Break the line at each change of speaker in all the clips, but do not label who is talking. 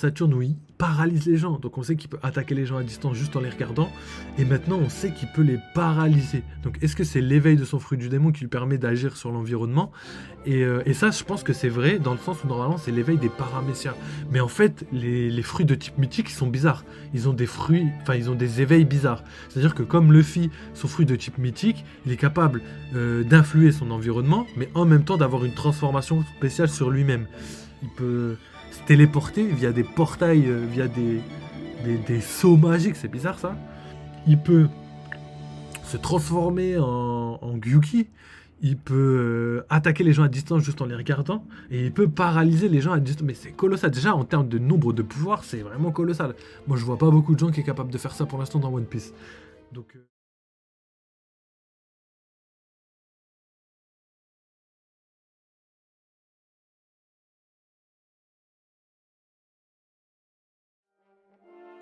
Saturne où il paralyse les gens. Donc on sait qu'il peut attaquer les gens à distance juste en les regardant. Et maintenant on sait qu'il peut les paralyser. Donc est-ce que c'est l'éveil de son fruit du démon qui lui permet d'agir sur l'environnement et ça je pense que c'est vrai dans le sens où normalement c'est l'éveil des paramécias. Mais en fait les fruits de type mythique ils sont bizarres. Ils ont des fruits, enfin ils ont des éveils bizarres. C'est-à-dire que comme Luffy, son fruit de type mythique, il est capable d'influer son environnement, mais en même temps d'avoir une transformation spéciale sur lui-même. Il peut se téléporter via des portails, via des sauts magiques, c'est bizarre ça. Il peut se transformer en Gyuki, il peut attaquer les gens à distance juste en les regardant, et il peut paralyser les gens à distance. Mais c'est colossal, déjà en termes de nombre de pouvoirs, c'est vraiment colossal. Moi je vois pas beaucoup de gens qui sont capables de faire ça pour l'instant dans One Piece. Donc...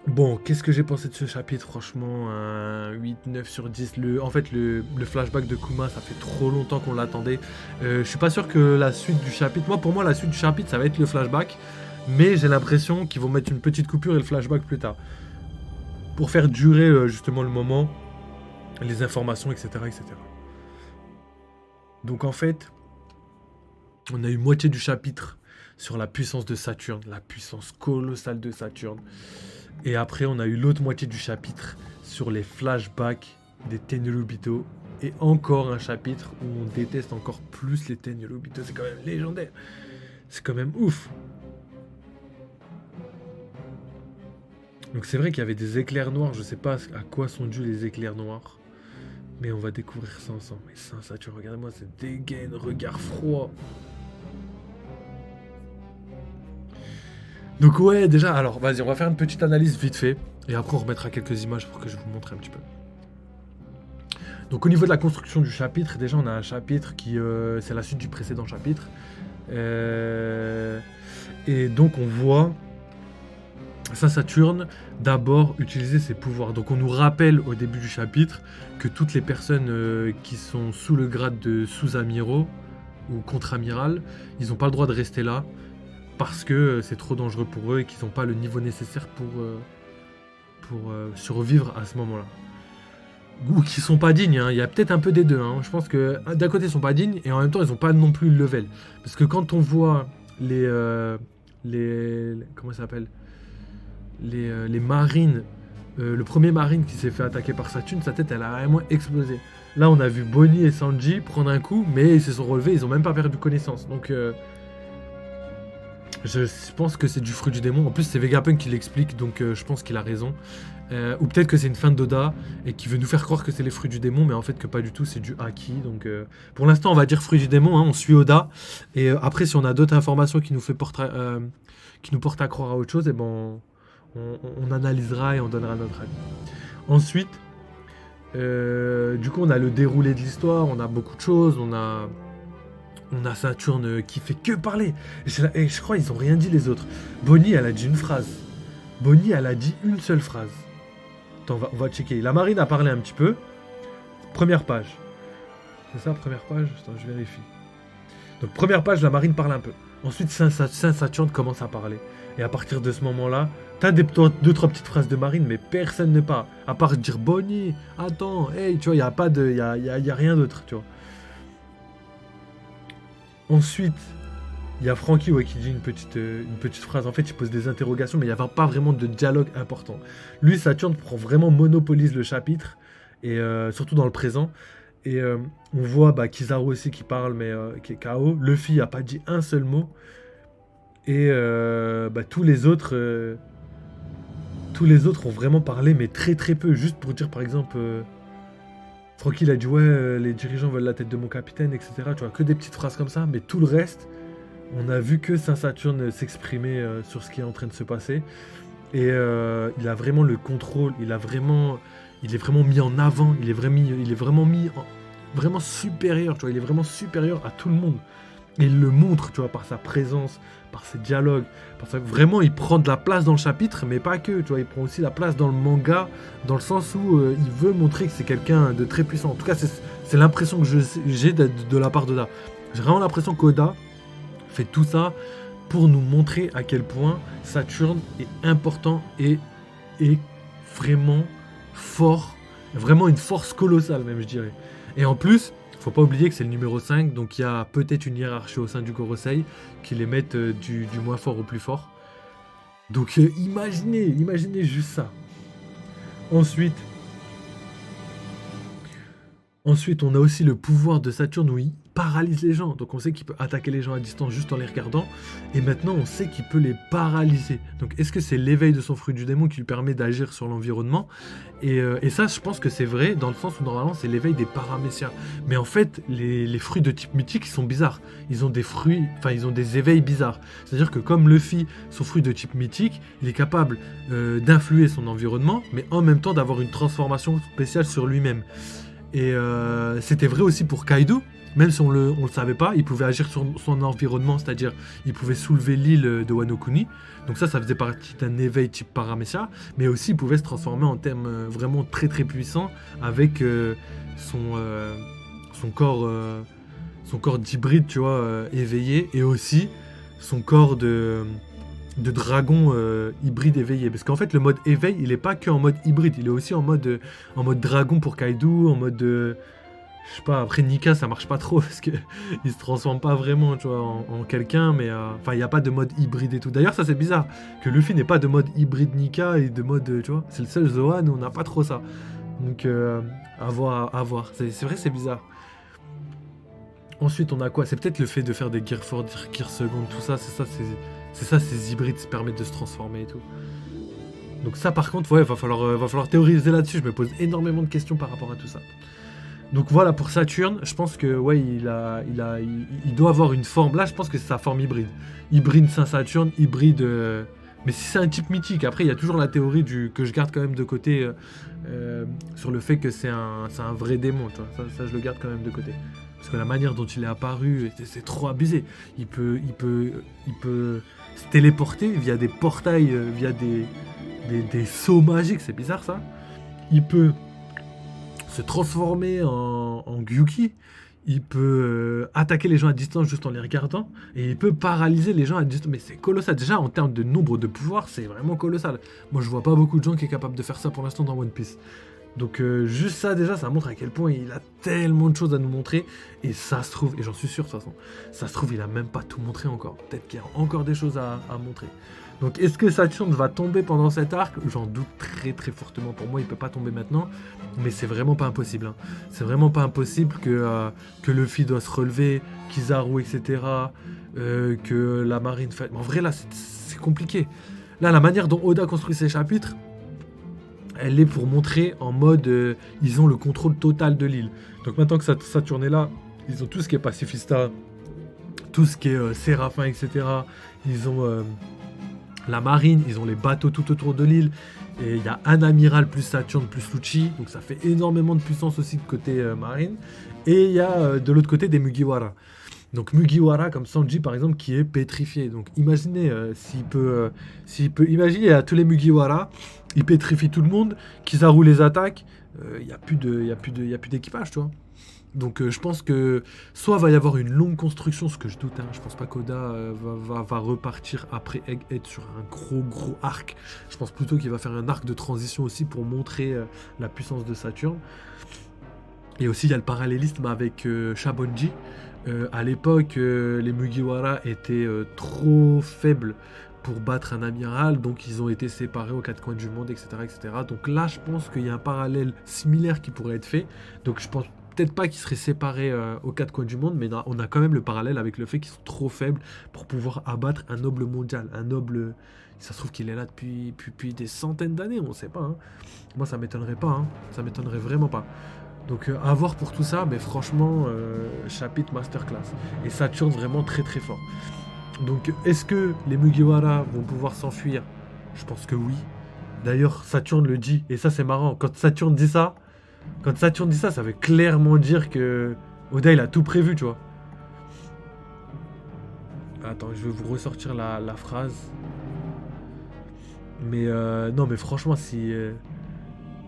Bon, qu'est-ce que j'ai pensé de ce chapitre? Franchement, un 8, 9 sur 10. En fait, le flashback de Kuma, ça fait trop longtemps qu'on l'attendait. Je suis pas sûr que la suite du chapitre... Moi, pour moi, la suite du chapitre, ça va être le flashback. Mais j'ai l'impression qu'ils vont mettre une petite coupure et le flashback plus tard. Pour faire durer justement le moment, les informations, etc., etc. Donc en fait, on a eu moitié du chapitre sur la puissance de Saturne, la puissance colossale de Saturne. Et après, on a eu l'autre moitié du chapitre sur les flashbacks des Tenryubito. Et encore un chapitre où on déteste encore plus les Tenryubito. C'est quand même légendaire. C'est quand même ouf. Donc c'est vrai qu'il y avait des éclairs noirs. Je sais pas à quoi sont dus les éclairs noirs. Mais on va découvrir ça ensemble. Mais ça, tu regardes moi, c'est dégaine, regard froid. Donc ouais, déjà, alors vas-y, on va faire une petite analyse vite fait. Et après, on remettra quelques images pour que je vous montre un petit peu. Donc au niveau de la construction du chapitre, déjà, on a un chapitre qui... c'est la suite du précédent chapitre. Et donc, on voit Saturne d'abord utiliser ses pouvoirs. Donc on nous rappelle au début du chapitre que toutes les personnes qui sont sous le grade de sous-amiral ou contre-amiral, ils n'ont pas le droit de rester là. Parce que c'est trop dangereux pour eux et qu'ils n'ont pas le niveau nécessaire pour survivre à ce moment-là. Ou qu'ils sont pas dignes, hein. Il y a peut-être un peu des deux. Hein. Je pense que d'un côté ils sont pas dignes et en même temps ils n'ont pas non plus le level. Parce que quand on voit comment ça s'appelle les marines, le premier marine qui s'est fait attaquer par Saturne, sa tête elle a vraiment explosé. Là on a vu Bonnie et Sanji prendre un coup, mais ils se sont relevés, ils ont même pas perdu connaissance. Donc je pense que c'est du fruit du démon. En plus, c'est Vegapunk qui l'explique, donc je pense qu'il a raison. Ou peut-être que c'est une fin d'Oda et qui veut nous faire croire que c'est les fruits du démon, mais en fait que pas du tout, c'est du haki. Donc pour l'instant, on va dire fruit du démon, hein, on suit Oda. Et après, si on a d'autres informations qui nous portent à croire à autre chose, et ben on analysera et on donnera notre avis. Ensuite, du coup, on a le déroulé de l'histoire, on a beaucoup de choses, on a Saturne qui fait que parler. Et je crois qu'ils ont rien dit les autres. Bonnie, elle a dit une phrase. Bonnie, elle a dit une seule phrase. Attends, on va checker. La marine a parlé un petit peu. Première page. C'est ça, première page? Attends, je vérifie. Donc, première page, la marine parle un peu. Ensuite, Saint-Saturne commence à parler. Et à partir de ce moment-là, t'as deux, trois petites phrases de marine, mais personne ne parle. À part dire Bonnie, attends, hey, tu vois, il n'y a pas de. Y a rien d'autre, tu vois. Ensuite, il y a Franky qui dit une petite phrase. En fait, il pose des interrogations, mais il n'y a pas vraiment de dialogue important. Lui, Saturne monopolise le chapitre, et surtout dans le présent. Et on voit Kizaru aussi qui parle, mais qui est KO. Luffy n'a pas dit un seul mot. Et tous les autres ont vraiment parlé, mais très très peu. Juste pour dire, par exemple... Franky il a dit ouais, les dirigeants veulent la tête de mon capitaine, etc. Tu vois, que des petites phrases comme ça, mais tout le reste, on a vu que Saint-Saturne s'exprimer sur ce qui est en train de se passer. Et il a vraiment le contrôle, il est vraiment mis en avant, il est vraiment vraiment supérieur, tu vois, il est vraiment supérieur à tout le monde. Et il le montre, tu vois, par sa présence, par ses dialogues. Vraiment, il prend de la place dans le chapitre, mais pas que, tu vois, il prend aussi la place dans le manga, dans le sens où il veut montrer que c'est quelqu'un de très puissant. En tout cas, c'est l'impression que j'ai de la part d'Oda. J'ai vraiment l'impression qu'Oda fait tout ça pour nous montrer à quel point Saturne est important et est vraiment fort, vraiment une force colossale même je dirais. Et en plus, faut pas oublier que c'est le numéro 5, donc il y a peut-être une hiérarchie au sein du Gorosei qui les mettent du moins fort au plus fort. Donc imaginez juste ça. Ensuite, on a aussi le pouvoir de Saturne où il paralyse les gens. Donc on sait qu'il peut attaquer les gens à distance juste en les regardant. Et maintenant on sait qu'il peut les paralyser. Donc est-ce que c'est l'éveil de son fruit du démon qui lui permet d'agir sur l'environnement et ça je pense que c'est vrai dans le sens où normalement c'est l'éveil des paramécias. Mais en fait les fruits de type mythique ils sont bizarres. Ils ont des fruits, enfin ils ont des éveils bizarres. C'est-à-dire que comme Luffy, son fruit de type mythique, il est capable d'influer son environnement, mais en même temps d'avoir une transformation spéciale sur lui-même. Et c'était vrai aussi pour Kaido, même si on le savait pas, il pouvait agir sur son environnement, c'est-à-dire il pouvait soulever l'île de Wano Kuni. Donc ça faisait partie d'un éveil type Paramecia, mais aussi il pouvait se transformer en termes vraiment très très puissants avec son corps d'hybride, tu vois, éveillé, et aussi son corps de dragon hybride éveillé. Parce qu'en fait, le mode éveil, il est pas que en mode hybride, il est aussi en mode dragon pour Kaido, en mode... je sais pas, après Nika, ça marche pas trop, parce que il se transforme pas vraiment, tu vois, en quelqu'un, mais... Enfin, il n'y a pas de mode hybride et tout. D'ailleurs, ça, c'est bizarre, que Luffy n'ait pas de mode hybride Nika et de mode, tu vois, c'est le seul Zoan où on n'a pas trop ça. Donc, à voir. C'est vrai, c'est bizarre. Ensuite, on a quoi? C'est peut-être le fait de faire des Gear Force, Gear Second, tout ça, c'est ça, ces hybrides se permettent de se transformer et tout. Donc ça, par contre, ouais, va falloir théoriser là-dessus. Je me pose énormément de questions par rapport à tout ça. Donc voilà, pour Saturne, je pense que, ouais, il doit avoir une forme. Là, je pense que c'est sa forme hybride. Hybride Saint-Saturne, hybride... Mais si c'est un type mythique, après, il y a toujours la théorie que je garde quand même de côté sur le fait que c'est un vrai démon, tu vois. Ça, je le garde quand même de côté. Parce que la manière dont il est apparu, c'est trop abusé. Il peut se téléporter via des portails, via des sauts magiques, c'est bizarre ça. Il peut se transformer en Gyuki. Il peut attaquer les gens à distance juste en les regardant. Et il peut paralyser les gens à distance. Mais c'est colossal. Déjà, en termes de nombre de pouvoirs, c'est vraiment colossal. Moi, je vois pas beaucoup de gens qui sont capables de faire ça pour l'instant dans One Piece. Donc juste ça déjà, ça montre à quel point il a tellement de choses à nous montrer. Et ça se trouve, et j'en suis sûr de toute façon, ça se trouve il a même pas tout montré encore. Peut-être qu'il y a encore des choses à montrer. Donc est-ce que Saturne va tomber pendant cet arc? J'en doute très très fortement. Pour moi il peut pas tomber maintenant. Mais c'est vraiment pas impossible. Hein. C'est vraiment pas impossible que Luffy doit se relever, Kizaru etc. Que la marine fait... En vrai là c'est compliqué. Là la manière dont Oda construit ses chapitres, elle est pour montrer en mode ils ont le contrôle total de l'île. Donc maintenant que Saturne est là, ils ont tout ce qui est pacifista, tout ce qui est Séraphin, etc. Ils ont la marine, ils ont les bateaux tout autour de l'île. Et il y a un amiral plus Saturne plus Lucci, donc ça fait énormément de puissance aussi de côté marine. Et il y a de l'autre côté des Mugiwara. Donc Mugiwara comme Sanji par exemple qui est pétrifié. Donc imaginez s'il peut imaginer à tous les Mugiwara, il pétrifie tout le monde, Kizaru les attaque, il y a plus d'équipage, tu vois. Donc je pense que soit va y avoir une longue construction, ce que je doute, hein, je pense pas qu'Oda va repartir après Egghead sur un gros arc. Je pense plutôt qu'il va faire un arc de transition aussi pour montrer la puissance de Saturne. Et aussi il y a le parallélisme avec Shabonji. À l'époque, les Mugiwara étaient trop faibles pour battre un amiral, donc ils ont été séparés aux quatre coins du monde, etc. etc. Donc là, je pense qu'il y a un parallèle similaire qui pourrait être fait. Donc je pense peut-être pas qu'ils seraient séparés aux quatre coins du monde, mais on a quand même le parallèle avec le fait qu'ils sont trop faibles pour pouvoir abattre un noble mondial. Un noble... Ça se trouve qu'il est là depuis des centaines d'années, on sait pas. Hein. Moi, ça m'étonnerait pas. Hein. Ça m'étonnerait vraiment pas. Donc à voir pour tout ça, mais franchement, chapitre masterclass. Et Saturne vraiment très très fort. Donc est-ce que les Mugiwara vont pouvoir s'enfuir? Je pense que oui. D'ailleurs, Saturne le dit, et ça c'est marrant, quand Saturne dit ça, ça veut clairement dire que Oda il a tout prévu, tu vois. Attends, je vais vous ressortir la phrase. Mais non, mais franchement, si...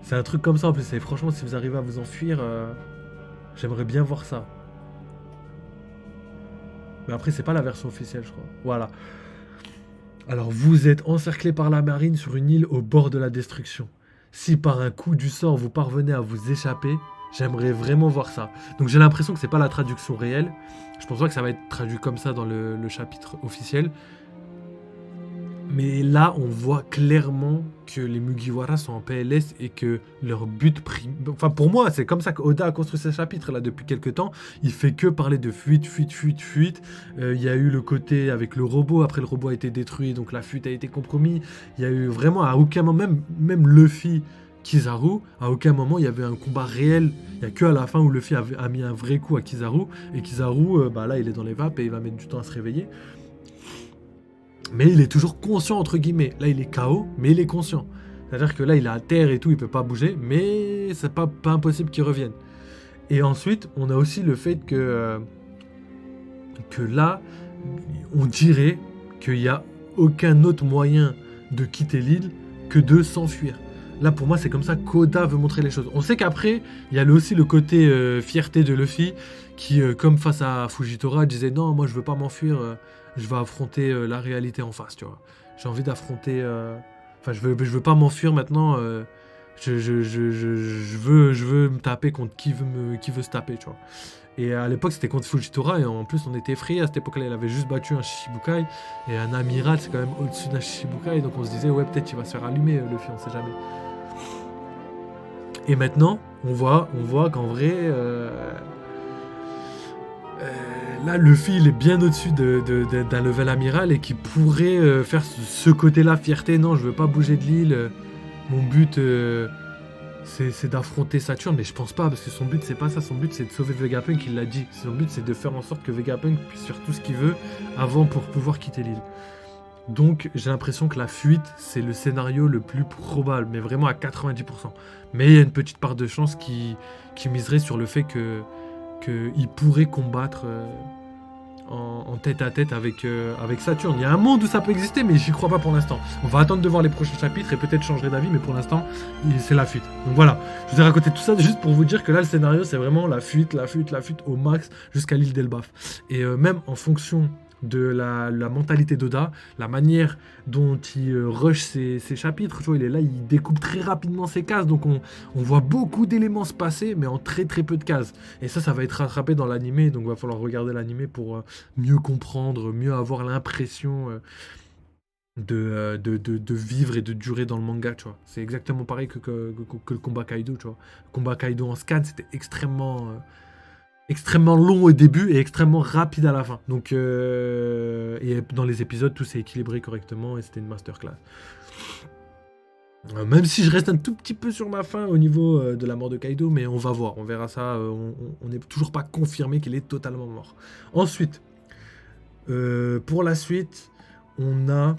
c'est un truc comme ça en plus, et franchement si vous arrivez à vous enfuir, j'aimerais bien voir ça. Mais après c'est pas la version officielle je crois. Voilà. Alors vous êtes encerclé par la marine sur une île au bord de la destruction. Si par un coup du sort vous parvenez à vous échapper, j'aimerais vraiment voir ça. Donc j'ai l'impression que c'est pas la traduction réelle. Je pense pas que ça va être traduit comme ça dans le chapitre officiel. Mais là, on voit clairement que les Mugiwara sont en PLS et que leur but Enfin, pour moi, c'est comme ça qu'Oda a construit ce chapitre là depuis quelques temps. Il fait que parler de fuite, fuite, fuite, fuite. Il y a eu le côté avec le robot. Après, le robot a été détruit, donc la fuite a été compromise. Il y a eu vraiment à aucun moment, même Luffy, Kizaru, à aucun moment il y avait un combat réel. Il n'y a que à la fin où Luffy a mis un vrai coup à Kizaru. Et Kizaru, bah là, il est dans les vapes et il va mettre du temps à se réveiller. Mais il est toujours conscient, entre guillemets. Là, il est KO, mais il est conscient. C'est-à-dire que là, il est à terre et tout, il peut pas bouger, mais c'est pas impossible qu'il revienne. Et ensuite, on a aussi le fait que là, on dirait qu'il n'y a aucun autre moyen de quitter l'île que de s'enfuir. Là, pour moi, c'est comme ça qu'Oda veut montrer les choses. On sait qu'après, il y a aussi le côté fierté de Luffy, qui, comme face à Fujitora, disait non, moi, je veux pas m'enfuir, je vais affronter la réalité en face, tu vois. J'ai envie d'affronter... Enfin, je veux pas m'enfuir maintenant, je veux me taper contre qui veut se taper, tu vois. Et à l'époque, c'était contre Fujitora, et en plus, on était effrayés. À cette époque-là, il avait juste battu un Shichibukai, et un amiral, c'est quand même au-dessus d'un Shichibukai, donc on se disait, ouais, peut-être il va se faire allumer, Luffy, on sait jamais. Et maintenant, on voit qu'en vrai, là, Luffy, il est bien au-dessus d'un level amiral, et qui pourrait faire ce côté-là, fierté, non, je veux pas bouger de l'île, mon but... c'est d'affronter Saturne, mais je pense pas, parce que son but c'est pas ça, son but c'est de sauver Vegapunk, il l'a dit. Son but c'est de faire en sorte que Vegapunk puisse faire tout ce qu'il veut avant pour pouvoir quitter l'île. Donc j'ai l'impression que la fuite c'est le scénario le plus probable, mais vraiment à 90%. Mais il y a une petite part de chance qui miserait sur le fait qu'il pourrait combattre en tête à tête avec Saturne. Il y a un monde où ça peut exister, mais j'y crois pas pour l'instant. On va attendre de voir les prochains chapitres et peut-être changer d'avis, mais pour l'instant, c'est la fuite. Donc voilà, je vous ai raconté tout ça juste pour vous dire que là, le scénario, c'est vraiment la fuite au max jusqu'à l'île d'Elbaf. Et même en fonction de la mentalité d'Oda, la manière dont il rush ses chapitres, tu vois, il est là, il découpe très rapidement ses cases, donc on voit beaucoup d'éléments se passer, mais en très très peu de cases. Et ça va être rattrapé dans l'animé, donc il va falloir regarder l'animé pour mieux comprendre, mieux avoir l'impression de vivre et de durer dans le manga, tu vois. C'est exactement pareil que le combat Kaido, tu vois. Le combat Kaido en scan, c'était extrêmement long au début et extrêmement rapide à la fin. Donc, et dans les épisodes, tout s'est équilibré correctement et c'était une masterclass. Même si je reste un tout petit peu sur ma faim au niveau de la mort de Kaido, mais on va voir, on verra ça. On n'est toujours pas confirmé qu'il est totalement mort. Ensuite, pour la suite, on a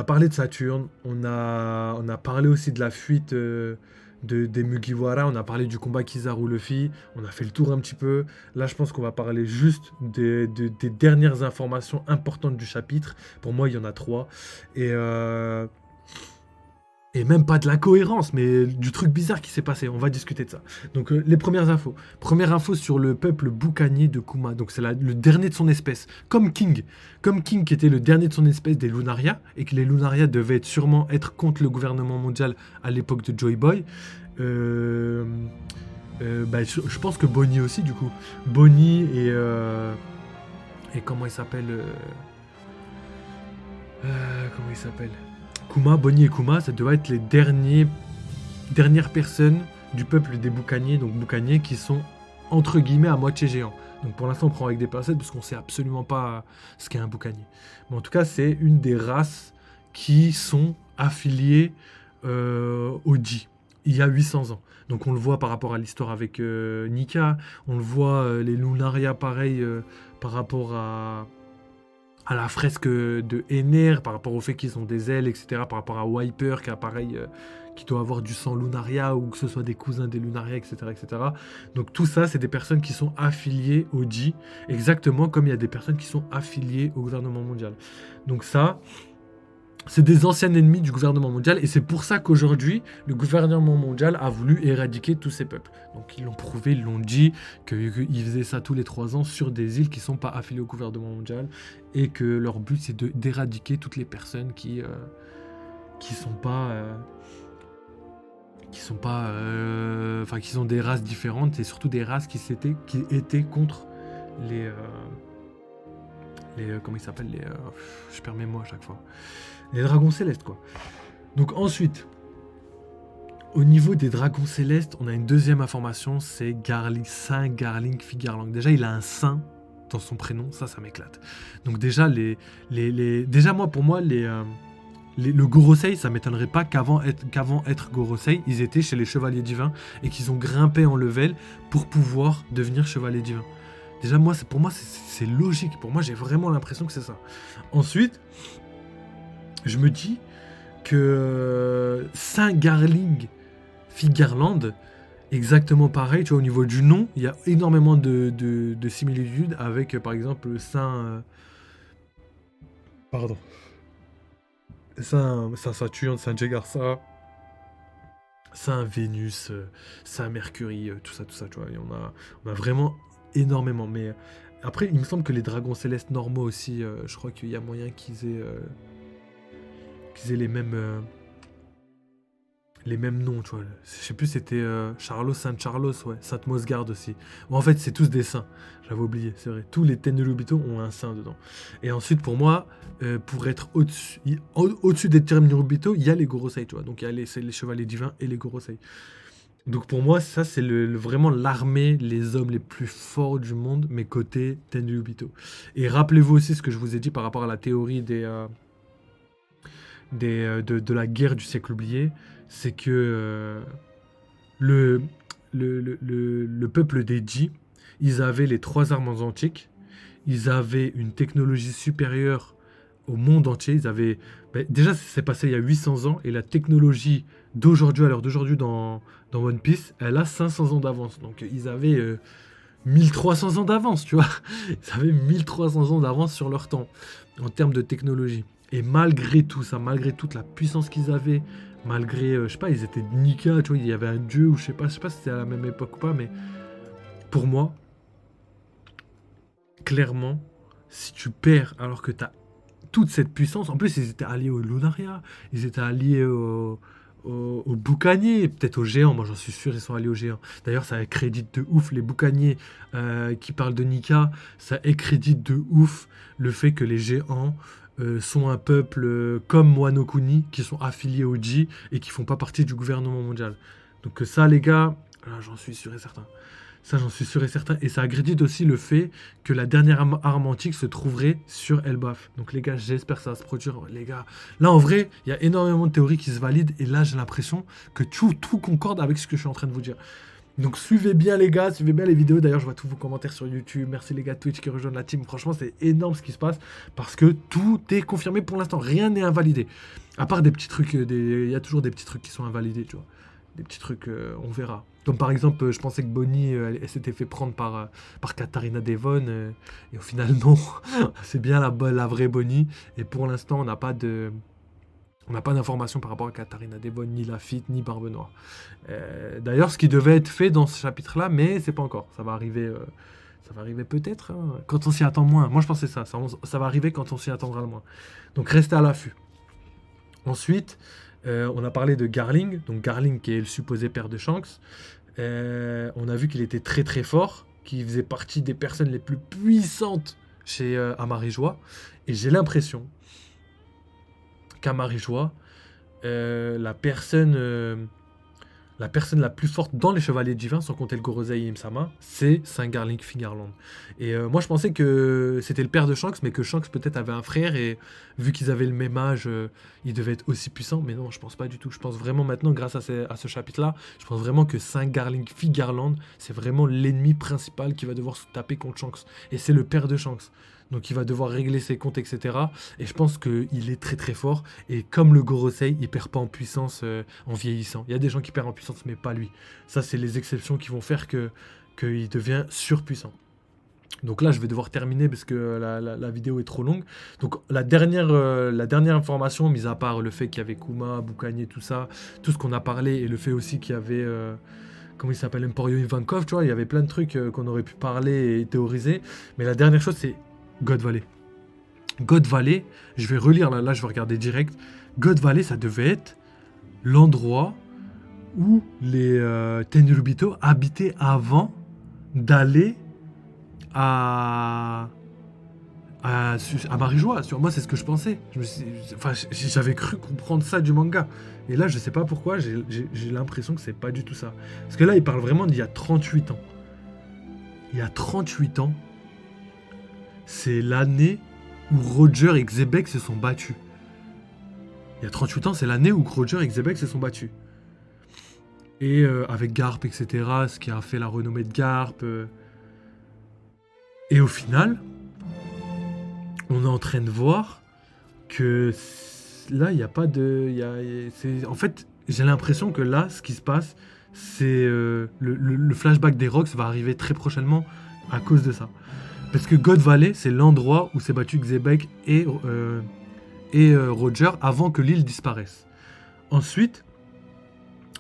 parlé de Saturne, on a parlé aussi de la fuite des Mugiwara, on a parlé du combat Kizaru-Luffy, on a fait le tour un petit peu. Là, je pense qu'on va parler juste des dernières informations importantes du chapitre. Pour moi, il y en a 3. Et même pas de l'incohérence, mais du truc bizarre qui s'est passé. On va discuter de ça. Donc, les premières infos. Première info sur le peuple boucanier de Kuma. Donc, c'est le dernier de son espèce. Comme King qui était le dernier de son espèce des Lunaria, et que les Lunaria devaient sûrement être contre le gouvernement mondial à l'époque de Joy Boy. Je pense que Bonnie aussi, du coup. Bonnie et comment il s'appelle Kuma, Bonnie et Kuma, ça doit être les dernières personnes du peuple des boucaniers, donc boucaniers qui sont entre guillemets à moitié géants. Donc pour l'instant on prend avec des pincettes parce qu'on sait absolument pas ce qu'est un boucanier. Mais en tout cas c'est une des races qui sont affiliées au Ji. Il y a 800 ans. Donc on le voit par rapport à l'histoire avec Nika, on le voit les Lunaria pareil par rapport à la fresque de Ener, par rapport au fait qu'ils ont des ailes, etc., par rapport à Wiper, qui a pareil, qui doit avoir du sang Lunaria, ou que ce soit des cousins des Lunaria, etc., etc. Donc tout ça, c'est des personnes qui sont affiliées au Ji, exactement comme il y a des personnes qui sont affiliées au gouvernement mondial. Donc ça, c'est des anciens ennemis du gouvernement mondial et c'est pour ça qu'aujourd'hui, le gouvernement mondial a voulu éradiquer tous ces peuples. Donc ils l'ont prouvé, ils l'ont dit, qu'ils faisaient ça tous les 3 ans sur des îles qui ne sont pas affiliées au gouvernement mondial et que leur but c'est d'éradiquer toutes les personnes qui sont pas... enfin qui sont des races différentes et surtout des races qui étaient contre les... comment ils s'appellent je perds mes mots à chaque fois. Les dragons célestes, quoi. Donc ensuite, au niveau des dragons célestes, on a une deuxième information, c'est Saint Garling Figarlang. Déjà, il a un saint dans son prénom, ça m'éclate. Donc déjà, déjà moi, pour moi, le Gorosei, ça m'étonnerait pas qu'avant être Gorosei, ils étaient chez les chevaliers divins et qu'ils ont grimpé en level pour pouvoir devenir chevaliers divins. Déjà, pour moi, c'est logique. Pour moi, j'ai vraiment l'impression que c'est ça. Ensuite, je me dis que Saint Garling Figarland, exactement pareil, tu vois, au niveau du nom, il y a énormément de similitudes avec, par exemple, pardon. Saint Saturne, Saint Jegarsa, Saint Vénus, Saint Mercury, tout ça, tu vois. Et on a vraiment énormément. Mais après, il me semble que les dragons célestes normaux aussi, je crois qu'il y a moyen qu'ils aient les mêmes noms, tu vois. Je sais plus, c'était Charlos, Saint Charlos, ouais, Sainte Mosgarde aussi. Bon, en fait, c'est tous des saints. J'avais oublié, c'est vrai. Tous les Tenryubito ont un saint dedans. Et ensuite, pour moi, pour être au-dessus des Tenryubito, il y a les Gorosei, tu vois. Donc, il y a les chevaliers divins et les Gorosei. Donc, pour moi, ça, c'est vraiment l'armée, les hommes les plus forts du monde, mais côté Tenryubito. Et rappelez-vous aussi ce que je vous ai dit par rapport à la théorie de la guerre du siècle oublié, c'est que le peuple des Ji, ils avaient les 3 armes antiques, ils avaient une technologie supérieure au monde entier, déjà ça s'est passé il y a 800 ans, et la technologie d'aujourd'hui, à l'heure d'aujourd'hui dans One Piece, elle a 500 ans d'avance, donc ils avaient 1300 ans d'avance, tu vois, ils avaient 1300 ans d'avance sur leur temps, en termes de technologie. Et malgré tout ça, malgré toute la puissance qu'ils avaient, malgré, je sais pas, ils étaient Nika, tu vois, il y avait un dieu, ou je sais pas si c'était à la même époque ou pas, mais pour moi, clairement, si tu perds alors que tu as toute cette puissance, en plus ils étaient alliés au Lunaria, ils étaient alliés aux boucaniers, peut-être aux géants, moi j'en suis sûr, ils sont alliés aux géants. D'ailleurs, ça accrédite de ouf les boucaniers qui parlent de Nika, ça accrédite de ouf le fait que les géants sont un peuple comme Wano Kuni, qui sont affiliés au Ji et qui font pas partie du gouvernement mondial. Donc ça, les gars, là, j'en suis sûr et certain. Ça, j'en suis sûr et certain. Et ça accrédite aussi le fait que la dernière arme antique se trouverait sur Elbaf. Donc les gars, j'espère que ça va se produire. Les gars, là, en vrai, il y a énormément de théories qui se valident. Et là, j'ai l'impression que tout concorde avec ce que je suis en train de vous dire. Donc suivez bien les gars, suivez bien les vidéos. D'ailleurs, je vois tous vos commentaires sur YouTube. Merci les gars de Twitch qui rejoignent la team. Franchement, c'est énorme ce qui se passe parce que tout est confirmé pour l'instant. Rien n'est invalidé. À part des petits trucs, il y a toujours des petits trucs qui sont invalidés, tu vois. Des petits trucs, on verra. Comme par exemple, je pensais que Bonnie, elle s'était fait prendre par Katharina Devon. Et au final, non. C'est bien la vraie Bonnie. Et pour l'instant, on n'a pas d'informations par rapport à Katharina Devon, ni Lafitte, ni Barbe Noire. D'ailleurs, ce qui devait être fait dans ce chapitre-là, mais c'est pas encore. Ça va arriver peut-être, hein, quand on s'y attend moins. Moi, je pensais ça va arriver quand on s'y attendra le moins. Donc, restez à l'affût. Ensuite, on a parlé de Garling. Donc, Garling, qui est le supposé père de Shanks. On a vu qu'il était très très fort, qu'il faisait partie des personnes les plus puissantes chez Amarijois. Et j'ai l'impression qu'Amarijois, la personne la plus forte dans les Chevaliers Divins, sans compter le Gorosei et Imsama, c'est Saint Garling Figarland. Et moi je pensais que c'était le père de Shanks, mais que Shanks peut-être avait un frère, et vu qu'ils avaient le même âge, ils devaient être aussi puissants. Mais non, je pense pas du tout. Je pense vraiment maintenant, grâce à ce chapitre-là, je pense vraiment que Saint Garling Figarland, c'est vraiment l'ennemi principal qui va devoir se taper contre Shanks. Et c'est le père de Shanks. Donc il va devoir régler ses comptes, etc. Et je pense qu'il est très très fort. Et comme le Gorosei, il perd pas en puissance en vieillissant. Il y a des gens qui perdent en puissance, mais pas lui. Ça, c'est les exceptions qui vont faire qu'il devient surpuissant. Donc là, je vais devoir terminer parce que la vidéo est trop longue. Donc la dernière information, mis à part le fait qu'il y avait Kuma, Boukanier, tout ça, tout ce qu'on a parlé, et le fait aussi qu'il y avait, comment il s'appelle, Emporio Ivankov, tu vois, il y avait plein de trucs qu'on aurait pu parler et théoriser. Mais la dernière chose, c'est God Valley. God Valley, je vais relire, là je vais regarder direct. God Valley, ça devait être l'endroit où les Tenryubito habitaient avant d'aller à Marijois. Sur moi, c'est ce que je pensais. J'avais cru comprendre ça du manga. Et là, je sais pas pourquoi, j'ai l'impression que c'est pas du tout ça. Parce que là, il parle vraiment d'il y a 38 ans. Il y a 38 ans, c'est l'année où Roger et Xebec se sont battus. Il y a 38 ans, c'est l'année où Roger et Xebec se sont battus. Et avec Garp, etc., ce qui a fait la renommée de Garp. Et au final, on est en train de voir que là, il n'y a pas de... en fait, j'ai l'impression que là, ce qui se passe, c'est le flashback des Rocks va arriver très prochainement à cause de ça. Parce que God Valley, c'est l'endroit où s'est battu Xebec et Roger avant que l'île disparaisse. Ensuite,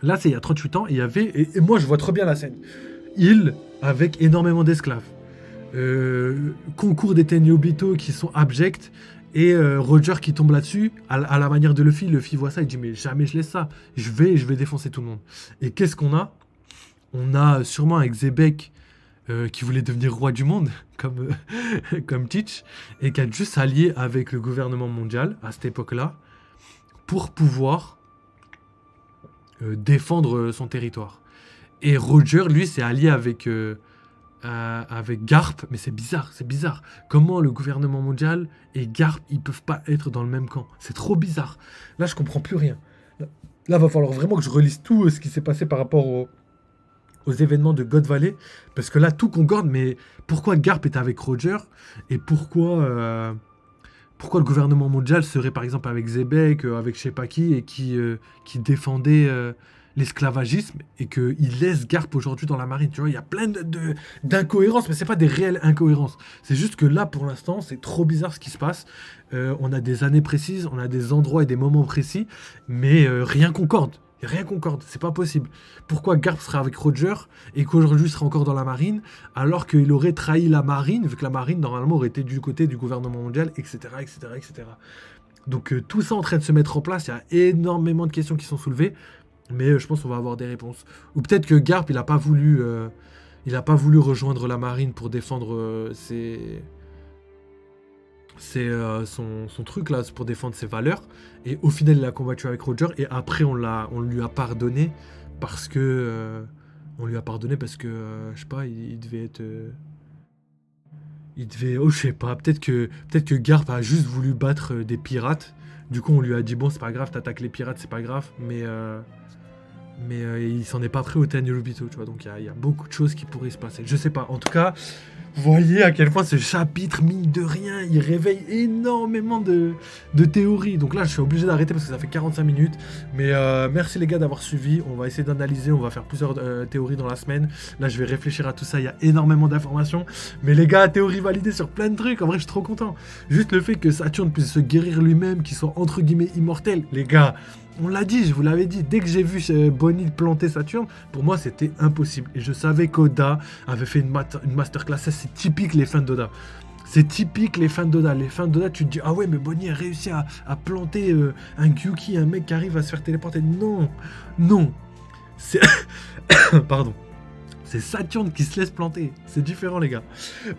là, c'est il y a 38 ans, et il y avait... Et moi, je vois trop bien la scène. Île avec énormément d'esclaves. Concours des Tenryubito qui sont abjects, et Roger qui tombe là-dessus à la manière de Luffy. Luffy voit ça, il dit mais jamais je laisse ça, je vais défoncer tout le monde. Et qu'est-ce qu'on a? On a sûrement un Xebec qui voulait devenir roi du monde comme Teach, et qui a dû s'allier avec le gouvernement mondial à cette époque-là pour pouvoir défendre son territoire. Et Roger, lui, s'est allié avec Garp, mais c'est bizarre. Comment le gouvernement mondial et Garp, ils peuvent pas être dans le même camp? C'est trop bizarre. Là, je comprends plus rien. Là, va falloir vraiment que je relise tout ce qui s'est passé par rapport aux événements de God Valley, parce que là, tout concorde, mais pourquoi Garp est avec Roger, et pourquoi le gouvernement mondial serait par exemple avec Xebec, avec je sais pas qui, et qui défendait l'esclavagisme, et qu'il laisse Garp aujourd'hui dans la marine. Tu vois, il y a plein d'incohérences, mais c'est pas des réelles incohérences. C'est juste que là, pour l'instant, c'est trop bizarre ce qui se passe. On a des années précises, on a des endroits et des moments précis, mais rien concorde. Rien concorde, c'est pas possible. Pourquoi Garp serait avec Roger et qu'aujourd'hui il serait encore dans la marine, alors qu'il aurait trahi la marine, vu que la marine normalement aurait été du côté du gouvernement mondial, etc. Donc tout ça en train de se mettre en place, il y a énormément de questions qui sont soulevées, mais je pense qu'on va avoir des réponses. Ou peut-être que Garp il a pas voulu rejoindre la marine pour défendre son truc là, pour défendre ses valeurs, et au final il a combattu avec Roger, et après on lui a pardonné parce que je sais pas, il devait être je sais pas, peut-être que Garp a juste voulu battre des pirates, du coup on lui a dit bon c'est pas grave, t'attaques les pirates, c'est pas grave, mais il s'en est pas pris au Tenryubito, tu vois, donc il y a beaucoup de choses qui pourraient se passer, je sais pas, en tout cas. Vous voyez à quel point ce chapitre, mine de rien, il réveille énormément de théories. Donc là, je suis obligé d'arrêter parce que ça fait 45 minutes. Mais merci les gars d'avoir suivi. On va essayer d'analyser, on va faire plusieurs théories dans la semaine. Là, je vais réfléchir à tout ça. Il y a énormément d'informations. Mais les gars, théorie validée sur plein de trucs. En vrai, je suis trop content. Juste le fait que Saturne puisse se guérir lui-même, qu'il soit entre guillemets immortel. Les gars, on l'a dit, je vous l'avais dit, dès que j'ai vu Bonnie planter Saturne, pour moi c'était impossible. Et je savais qu'Oda avait fait une masterclass. Ça, c'est typique les fans d'Oda. C'est typique les fans d'Oda. Les fans d'Oda, tu te dis, ah ouais, mais Bonnie a réussi à planter un Gyuki, un mec qui arrive à se faire téléporter. Non. C'est... Pardon. C'est Saturne qui se laisse planter. C'est différent, les gars.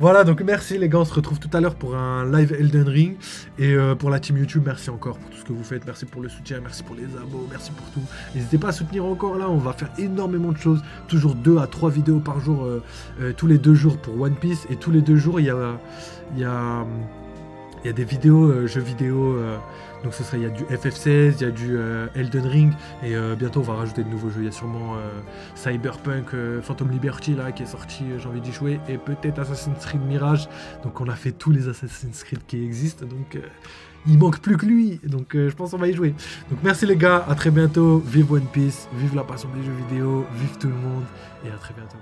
Voilà, donc merci, les gars. On se retrouve tout à l'heure pour un live Elden Ring. Et pour la team YouTube, merci encore pour tout ce que vous faites. Merci pour le soutien, merci pour les abos, merci pour tout. N'hésitez pas à soutenir encore là. On va faire énormément de choses. Toujours 2 à 3 vidéos par jour, tous les 2 jours pour One Piece. Et tous les 2 jours, il y a des vidéos, jeux vidéo. Donc il y a du FF16, il y a du Elden Ring, et bientôt on va rajouter de nouveaux jeux. Il y a sûrement Cyberpunk, Phantom Liberty là qui est sorti, j'ai envie d'y jouer, et peut-être Assassin's Creed Mirage. Donc on a fait tous les Assassin's Creed qui existent, donc il manque plus que lui, donc je pense qu'on va y jouer. Donc merci les gars, à très bientôt, vive One Piece, vive la passion des jeux vidéo, vive tout le monde, et à très bientôt.